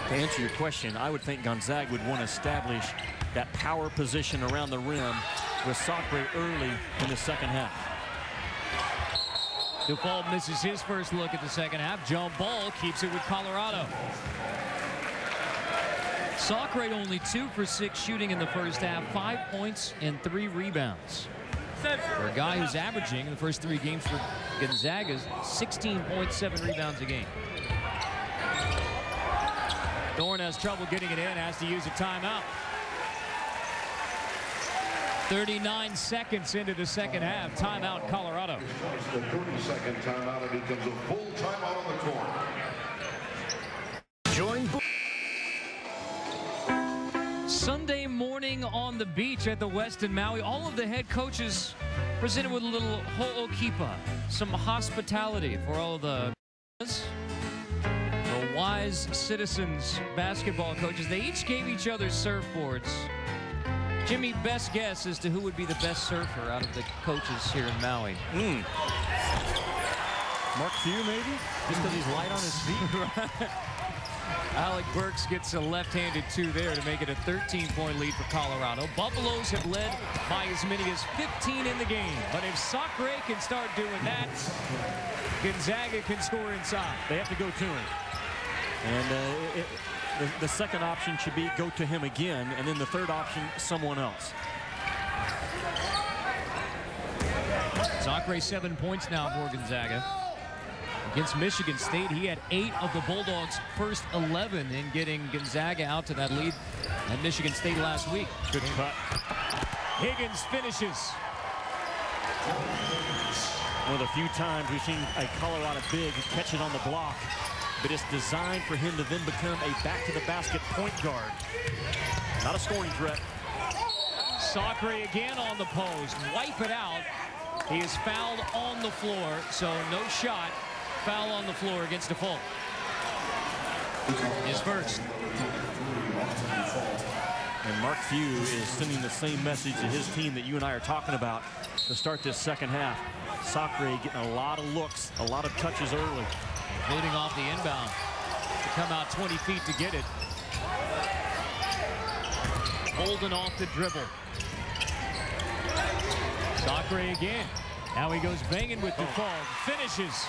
To answer your question, I would think Gonzaga would want to establish that power position around the rim with Sacre early in the second half. Dufault misses his first look at the second half. John Ball keeps it with Colorado. Sacre only 2 for 6 shooting in the first half, 5 points and 3 rebounds. For a guy who's averaging in the first 3 games for Gonzaga's 16.7 rebounds a game. Thorne has trouble getting it in, has to use a timeout. 39 seconds into the second half. Timeout, Colorado. The 30-second timeout, it becomes a full timeout on the court. Join Sunday morning on the beach at the Westin Maui. All of the head coaches presented with a little ho'okipa, some hospitality for all of the wise citizens basketball coaches. They each gave each other surfboards. Jimmy, best guess as to who would be the best surfer out of the coaches here in Maui. Mark Few, maybe? Just because he's light on his feet? Alec Burks gets a left-handed 2 there to make it a 13-point lead for Colorado. Buffaloes have led by as many as 15 in the game. But if Sacre can start doing that, Gonzaga can score inside. They have to go to him. And the second option should be go to him again, and then the third option, someone else. Sacre 7 points now for Gonzaga. Against Michigan State, he had 8 of the Bulldogs' first 11 in getting Gonzaga out to that lead at Michigan State last week. Good cut. Higgins finishes. One of the few times we've seen a Colorado big catch it on the block, but it's designed for him to then become a back-to-the-basket point guard. Not a scoring threat. Sacre again on the post. Wipe it out. He is fouled on the floor, so no shot. Foul on the floor against Default. His first. And Mark Few is sending the same message to his team that you and I are talking about to start this second half. Sacre getting a lot of looks, a lot of touches early. Leading off the inbound to come out 20 feet to get it. Holding off the dribble. Sacre again. Now he goes banging with Default. Finishes.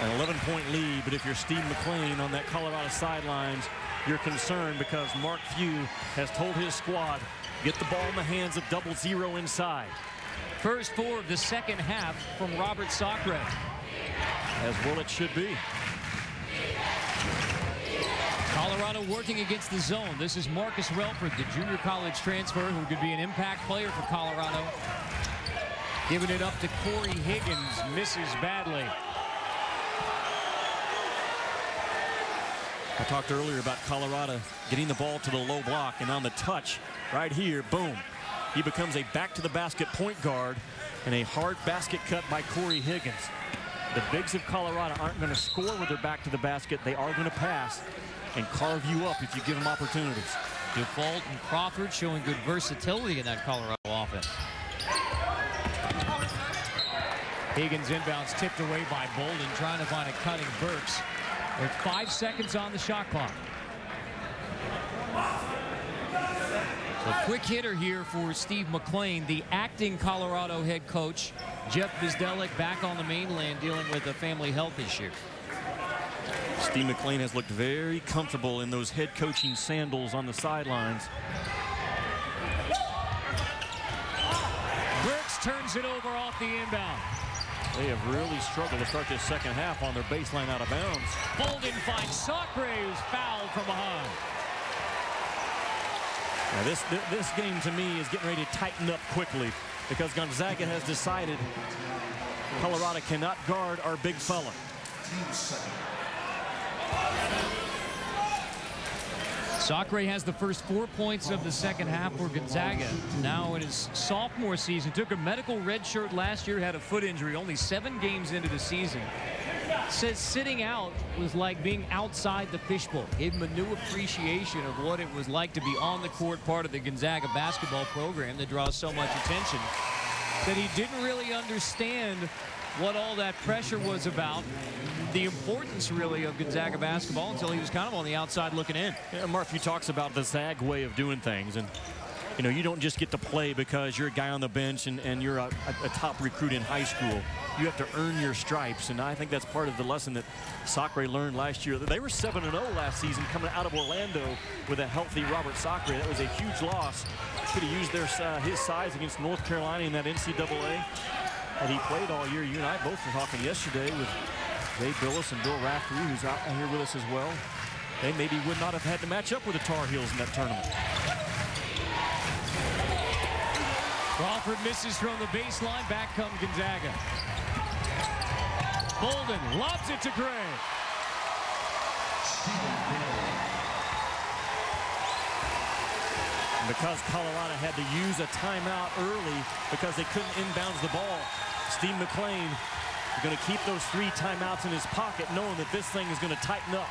An 11-point lead, but if you're Steve McLean on that Colorado sidelines, you're concerned because Mark Few has told his squad, get the ball in the hands of 0-0 inside. First 4 of the second half from Robert Sacre. As well it should be. Colorado working against the zone. This is Marcus Relford, the junior college transfer who could be an impact player for Colorado. Giving it up to Corey Higgins. Misses badly. I talked earlier about Colorado getting the ball to the low block, and on the touch right here, boom. He becomes a back-to-the-basket point guard and a hard basket cut by Corey Higgins. The bigs of Colorado aren't going to score with their back to the basket. They are going to pass and carve you up if you give them opportunities. Default and Crawford showing good versatility in that Colorado offense. Higgins inbounds tipped away by Bolden, trying to find a cutting Burks. With 5 seconds on the shot clock. So quick hitter here for Steve McLean, the acting Colorado head coach. Jeff Vizdelik back on the mainland dealing with a family health issue. Steve McLean has looked very comfortable in those head coaching sandals on the sidelines. Burks turns it over off the inbound. They have really struggled to start this second half on their baseline out of bounds. Bolden finds Sacre, who's fouled from behind. Now this game to me is getting ready to tighten up quickly because Gonzaga has decided Colorado cannot guard our big fella. Sacre has the first 4 points of the second half for Gonzaga. Now in his sophomore season, took a medical red shirt last year, had a foot injury, only 7 games into the season. Says sitting out was like being outside the fishbowl. Gave him a new appreciation of what it was like to be on the court, part of the Gonzaga basketball program that draws so much attention. That he didn't really understand what all that pressure was about, the importance really of Gonzaga basketball, until he was kind of on the outside looking in. Yeah, Murphy talks about the Zag way of doing things, and you know, you don't just get to play because you're a guy on the bench and you're a top recruit in high school. You have to earn your stripes, and I think that's part of the lesson that Sacre learned last year. They were 7-0 last season coming out of Orlando with a healthy Robert Sacre. That was a huge loss. Could have used his size against North Carolina in that NCAA. And he played all year. You and I both were talking yesterday with Jay Billis and Bill Raftery, who's out here with us as well. They maybe would not have had to match up with the Tar Heels in that tournament. Crawford misses from the baseline. Back comes Gonzaga. Bolden lobs it to Gray. And because Colorado had to use a timeout early because they couldn't inbounds the ball, Steve McClain is going to keep those 3 timeouts in his pocket, knowing that this thing is going to tighten up.